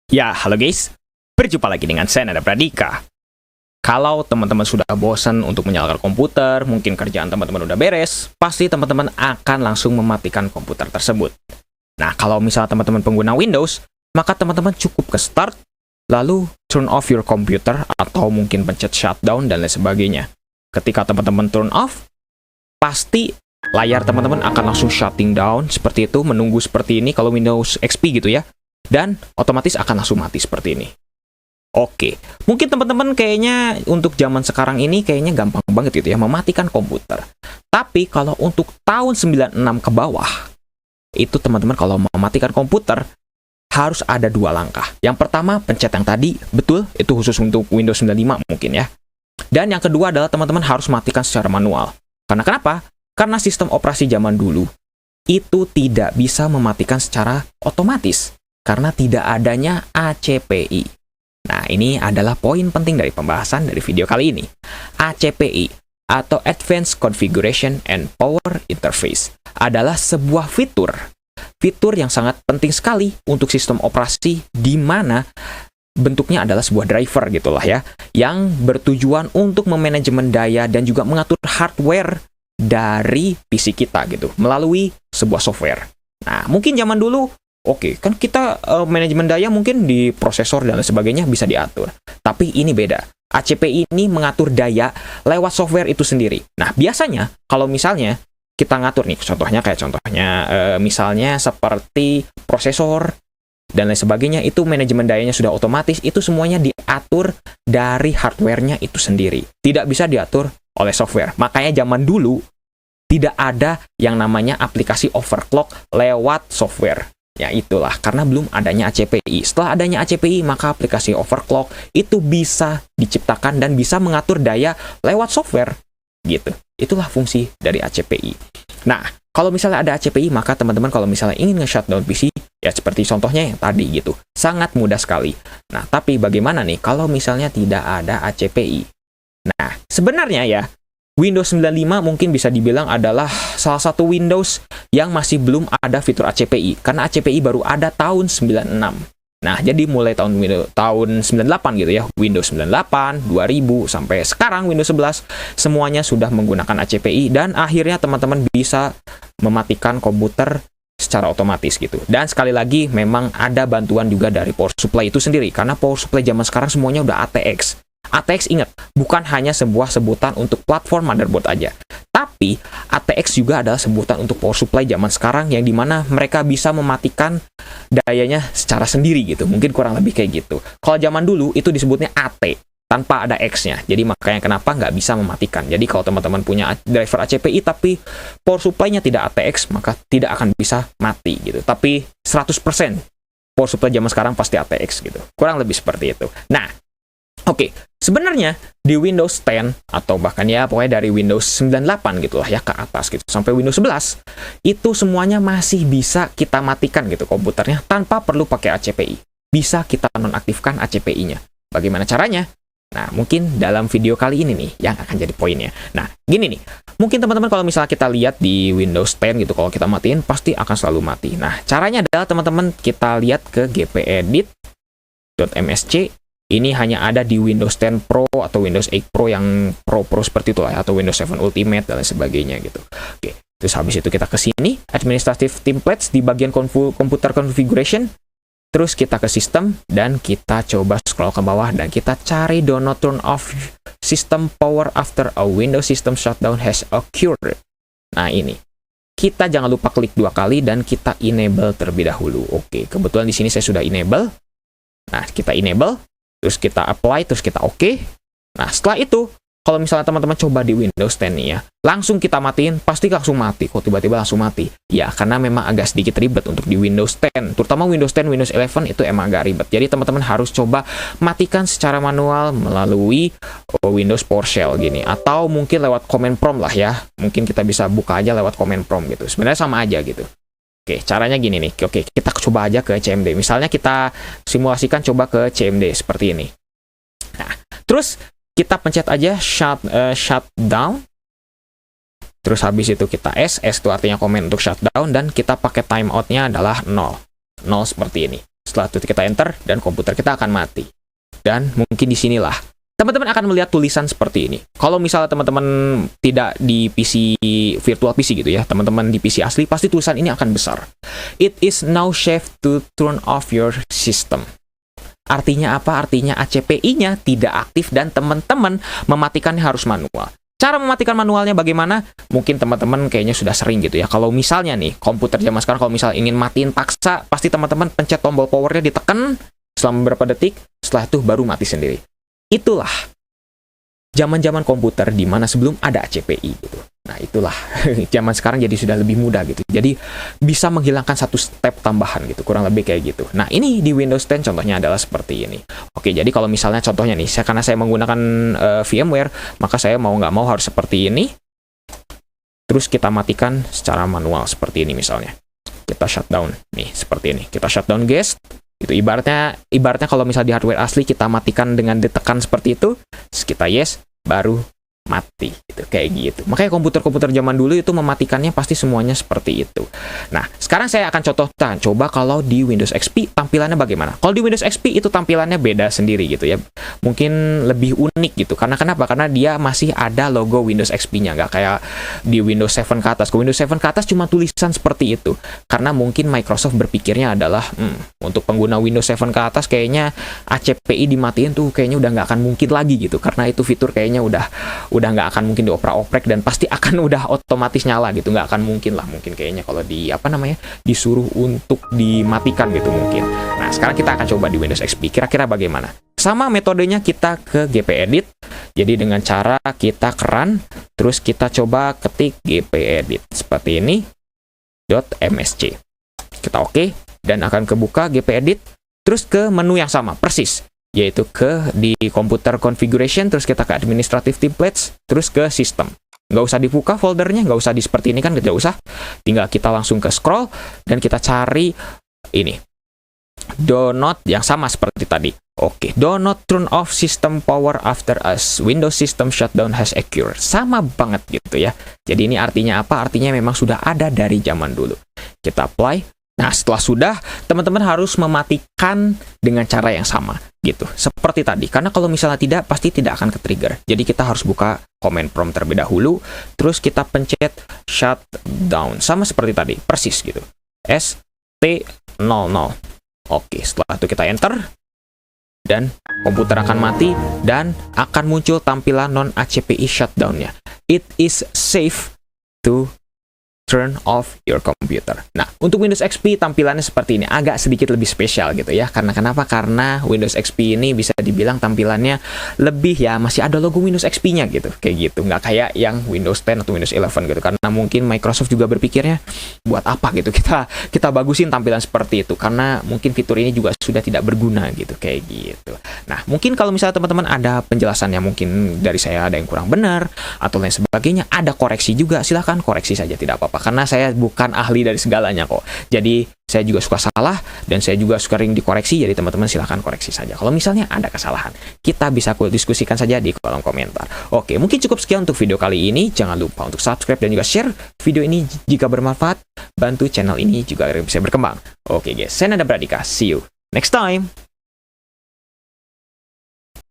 Ya, halo guys. Berjumpa lagi dengan saya, Nada Pradika. Kalau teman-teman sudah bosan untuk menyalakan komputer, mungkin kerjaan teman-teman udah beres, pasti teman-teman akan langsung mematikan komputer tersebut. Nah, kalau misalnya teman-teman pengguna Windows, maka teman-teman cukup ke Start, lalu turn off your computer, atau mungkin pencet shutdown dan lain sebagainya. Ketika teman-teman turn off, pasti layar teman-teman akan langsung shutting down, seperti itu, menunggu seperti ini kalau Windows XP gitu ya. Dan otomatis akan langsung mati seperti ini. Oke, mungkin teman-teman kayaknya untuk zaman sekarang ini kayaknya gampang banget gitu ya, mematikan komputer. Tapi kalau untuk tahun 96 ke bawah, itu teman-teman kalau mematikan komputer, harus ada dua langkah. Yang pertama, pencet yang tadi, betul, itu khusus untuk Windows 95 mungkin ya. Dan yang kedua adalah teman-teman harus matikan secara manual. Karena kenapa? Karena sistem operasi zaman dulu, itu tidak bisa mematikan secara otomatis. Karena tidak adanya ACPI. Nah, ini adalah poin penting dari pembahasan dari video kali ini. ACPI, atau Advanced Configuration and Power Interface, adalah sebuah fitur yang sangat penting sekali untuk sistem operasi di mana bentuknya adalah sebuah driver gitulah ya, yang bertujuan untuk memanajemen daya dan juga mengatur hardware dari PC kita gitu, melalui sebuah software. Nah, mungkin zaman dulu oke, kan kita manajemen daya mungkin di prosesor dan lain sebagainya bisa diatur. Tapi ini beda. ACPI ini mengatur daya lewat software itu sendiri. Nah, biasanya kalau misalnya kita ngatur nih, contohnya misalnya seperti prosesor dan lain sebagainya, itu manajemen dayanya sudah otomatis, itu semuanya diatur dari hardware-nya itu sendiri. Tidak bisa diatur oleh software. Makanya zaman dulu tidak ada yang namanya aplikasi overclock lewat software. Ya itulah, karena belum adanya ACPI. Setelah adanya ACPI, maka aplikasi overclock itu bisa diciptakan dan bisa mengatur daya lewat software. Gitu. Itulah fungsi dari ACPI. Nah, kalau misalnya ada ACPI, maka teman-teman kalau misalnya ingin nge-shutdown PC, ya seperti contohnya yang tadi gitu. Sangat mudah sekali. Nah, tapi bagaimana nih kalau misalnya tidak ada ACPI? Nah, sebenarnya ya, Windows 95 mungkin bisa dibilang adalah salah satu Windows yang masih belum ada fitur ACPI, karena ACPI baru ada tahun 96. Nah, jadi mulai tahun 98 gitu ya, Windows 98, 2000, sampai sekarang Windows 11, semuanya sudah menggunakan ACPI, dan akhirnya teman-teman bisa mematikan komputer secara otomatis gitu. Dan sekali lagi, memang ada bantuan juga dari power supply itu sendiri, karena power supply zaman sekarang semuanya udah ATX. ATX ingat, bukan hanya sebuah sebutan untuk platform motherboard aja, tapi ATX juga adalah sebutan untuk power supply zaman sekarang yang dimana mereka bisa mematikan dayanya secara sendiri gitu, mungkin kurang lebih kayak gitu. Kalau zaman dulu itu disebutnya AT, tanpa ada X-nya, jadi makanya kenapa nggak bisa mematikan. Jadi kalau teman-teman punya driver ACPI tapi power supply-nya tidak ATX, maka tidak akan bisa mati gitu. Tapi 100% power supply zaman sekarang pasti ATX gitu, kurang lebih seperti itu. Nah, oke, sebenarnya di Windows 10 atau bahkan ya pokoknya dari Windows 98 gitu lah ya ke atas gitu sampai Windows 11 itu semuanya masih bisa kita matikan gitu komputernya tanpa perlu pakai ACPI. Bisa kita nonaktifkan ACPI-nya. Bagaimana caranya? Nah, mungkin dalam video kali ini nih yang akan jadi poinnya. Nah, gini nih. Mungkin teman-teman kalau misalnya kita lihat di Windows 10 gitu, kalau kita matiin pasti akan selalu mati. Nah, caranya adalah teman-teman kita lihat ke gpedit.msc. Ini hanya ada di Windows 10 Pro atau Windows 8 Pro yang Pro seperti itu lah, atau Windows 7 Ultimate dan lain sebagainya gitu. Oke, terus habis itu kita ke sini, Administrative Templates di bagian Computer Configuration. Terus kita ke System dan kita coba scroll ke bawah dan kita cari Do Not Turn Off System Power After a Windows System Shutdown has occurred. Nah, ini. Kita jangan lupa klik 2 kali dan kita enable terlebih dahulu. Oke, kebetulan di sini saya sudah enable. Nah, kita enable. Terus kita apply, terus kita oke. Nah, setelah itu, kalau misalnya teman-teman coba di Windows 10 nih ya, langsung kita matiin, pasti langsung mati. Kok tiba-tiba langsung mati? Ya, karena memang agak sedikit ribet untuk di Windows 10. Terutama Windows 10, Windows 11 itu emang agak ribet. Jadi teman-teman harus coba matikan secara manual melalui Windows PowerShell gini. Atau mungkin lewat command prompt lah ya. Mungkin kita bisa buka aja lewat command prompt gitu. Sebenarnya sama aja gitu. Oke, caranya gini nih. Oke, kita coba aja ke CMD. Misalnya kita simulasikan coba ke CMD seperti ini. Nah, terus kita pencet aja shutdown. Terus habis itu kita S itu artinya komen untuk shutdown, dan kita pakai timeout-nya adalah 0. 0 seperti ini. Setelah itu kita enter, dan komputer kita akan mati. Dan mungkin disinilah teman-teman akan melihat tulisan seperti ini. Kalau misalnya teman-teman tidak di PC, virtual PC gitu ya, teman-teman di PC asli, pasti tulisan ini akan besar. It is now safe to turn off your system. Artinya apa? Artinya ACPI-nya tidak aktif dan teman-teman mematikannya harus manual. Cara mematikan manualnya bagaimana? Mungkin teman-teman kayaknya sudah sering gitu ya. Kalau misalnya nih, komputer zaman sekarang kalau misalnya ingin matiin paksa, pasti teman-teman pencet tombol powernya ditekan selama beberapa detik, setelah itu baru mati sendiri. Itulah zaman-zaman komputer di mana sebelum ada ACPI gitu. Nah, itulah zaman sekarang jadi sudah lebih mudah gitu. Jadi bisa menghilangkan satu step tambahan gitu, kurang lebih kayak gitu. Nah, ini di Windows 10 contohnya adalah seperti ini. Oke, jadi kalau misalnya contohnya nih, karena saya menggunakan VMware, maka saya mau nggak mau harus seperti ini. Terus kita matikan secara manual seperti ini misalnya. Kita shutdown nih, seperti ini. Kita shutdown guest. Itu ibaratnya kalau misal di hardware asli kita matikan dengan ditekan seperti itu, terus kita yes, baru mati gitu, kayak gitu. Makanya komputer-komputer zaman dulu itu mematikannya pasti semuanya seperti itu. Nah, sekarang saya akan contohkan. Coba kalau di Windows XP tampilannya bagaimana? Kalau di Windows XP itu tampilannya beda sendiri gitu ya. Mungkin lebih unik gitu. Karena kenapa? Karena dia masih ada logo Windows XP-nya, nggak kayak di Windows 7 ke atas. Ke Windows 7 ke atas cuma tulisan seperti itu. Karena mungkin Microsoft berpikirnya adalah untuk pengguna Windows 7 ke atas kayaknya ACPI dimatiin tuh kayaknya udah nggak akan mungkin lagi gitu. Karena itu fitur kayaknya udah nggak akan mungkin dioprak-oprek dan pasti akan udah otomatis nyala gitu, nggak akan mungkin lah, mungkin kayaknya kalau disuruh untuk dimatikan gitu mungkin. Nah, sekarang kita akan coba di Windows XP, kira-kira bagaimana? Sama metodenya, kita ke gpedit. Jadi dengan cara kita ke run, terus kita coba ketik gpedit seperti ini .msc. Kita oke, dan akan kebuka gpedit, terus ke menu yang sama persis, yaitu di komputer configuration, terus kita ke administrative templates, terus ke system. Nggak usah dibuka foldernya, nggak usah seperti ini kan, tidak usah. Tinggal kita langsung ke scroll, dan kita cari ini. Do not, yang sama seperti tadi. Oke, do not turn off system power after us Windows system shutdown has occurred. Sama banget gitu ya. Jadi ini artinya apa? Artinya memang sudah ada dari zaman dulu. Kita apply. Nah, setelah sudah, teman-teman harus mematikan dengan cara yang sama, gitu. Seperti tadi, karena kalau misalnya tidak, pasti tidak akan ke-trigger. Jadi kita harus buka command prompt terlebih dahulu, terus kita pencet shutdown. Sama seperti tadi, persis gitu. ST00. Oke, setelah itu kita enter, dan komputer akan mati, dan akan muncul tampilan non-ACPI shutdown-nya. It is safe to turn off your computer. Nah, untuk Windows XP tampilannya seperti ini, agak sedikit lebih spesial gitu ya. Karena kenapa? Karena Windows XP ini bisa dibilang tampilannya lebih ya, masih ada logo Windows XP-nya gitu, kayak gitu. Nggak kayak yang Windows 10 atau Windows 11 gitu. Karena mungkin Microsoft juga berpikirnya buat apa gitu kita bagusin tampilan seperti itu, karena mungkin fitur ini juga sudah tidak berguna gitu, kayak gitu. Nah, mungkin kalau misalnya teman-teman ada penjelasannya mungkin dari saya ada yang kurang benar atau lain sebagainya, ada koreksi juga, silahkan koreksi saja, tidak apa-apa. Karena saya bukan ahli dari segalanya kok. Jadi saya juga suka salah, dan saya juga suka sering dikoreksi, jadi teman-teman silahkan koreksi saja. Kalau misalnya ada kesalahan, kita bisa diskusikan saja di kolom komentar. Oke, mungkin cukup sekian untuk video kali ini. Jangan lupa untuk subscribe dan juga share video ini jika bermanfaat. Bantu channel ini juga agar bisa berkembang. Oke guys, saya Nanda Pradika. See you next time.